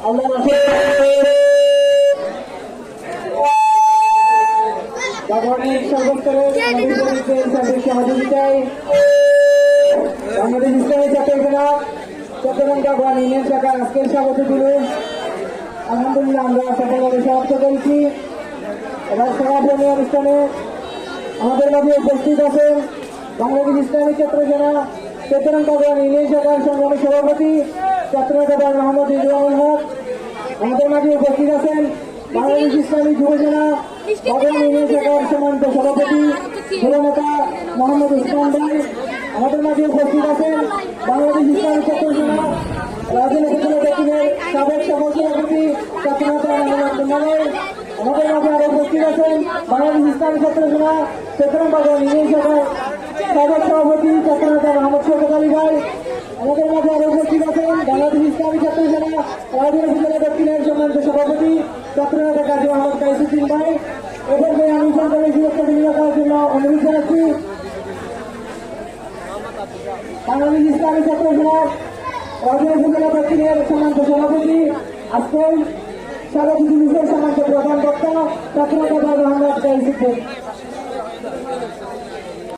আল্লাহ সর্বস্তরের সহযোগিতায় বাংলাদেশ ইসলামী ছাত্র জনাব চট্টগ্রাম গাগোয়ান ইউনিয়ন শাখার আজকের স্বাগত দিবস আলহামদুলিল্লাহ আমরা সফলভাবে সমাপ্ত করেছি। এবার সমাপনী অনুষ্ঠানে আমাদের মাঝে উপস্থিত আছেন বাংলাদেশ ইসলামী ছাত্র জনাব চট্টগ্রাম গাগোয়ান ইউনিয়ন শাখার সংগ্রামী সভাপতি ছাত্রনেতা মোহাম্মদ ইজলামুল হক। আমাদের মাঝে উপস্থিত আছেন বাংলাদেশ ইসলামী যুব সেনা গাগোয়ান ইউনিয়ন শাখার সম্মানিত সভাপতি যুবনেতা মোহাম্মদ উসমান ভাই। আমাদের মাঝে উপস্থিত আছেন বাংলাদেশ ইসলামী ছাত্র সেনা রাজনীতি দক্ষিণের সাবেক সফল সভাপতি ছাত্রনেতা মোহাম্মদ ভাই। আমাদের মাঝে আরো উপস্থিত আছেন বাংলাদেশ ইসলামী ছাত্র সেনা চট্টগ্রাম গাগোয়ান ইউনিয়ন শাখার সাবেক সভাপতি ছাত্রনেতা মোহাম্মদ শওকত আলী ভাই। আমাদের মাঝে আরো উপস্থিত আছেন বাংলাদেশ ইসলামী ছাত্র সেনা রাজনীতি দক্ষিণের সম্মানিত সভাপতি ছাত্রনেতা কাজী মোহাম্মদ কাইসুদ্দিন ভাই। এদেরকে আমি সরকারি সুরক্ষা বিনিয়োগ করার জন্য অনুরোধ জানাচ্ছি। বাংলাদেশ ইসলামী ছাত্র সেনার রাজনীতি দক্ষিণের সম্মানিত সভাপতি আজকে স্বাগত দিবসের সম্মানিত প্রধান বক্তা ছাত্রনেতা মোহাম্মদ কাইসুদ্দিন।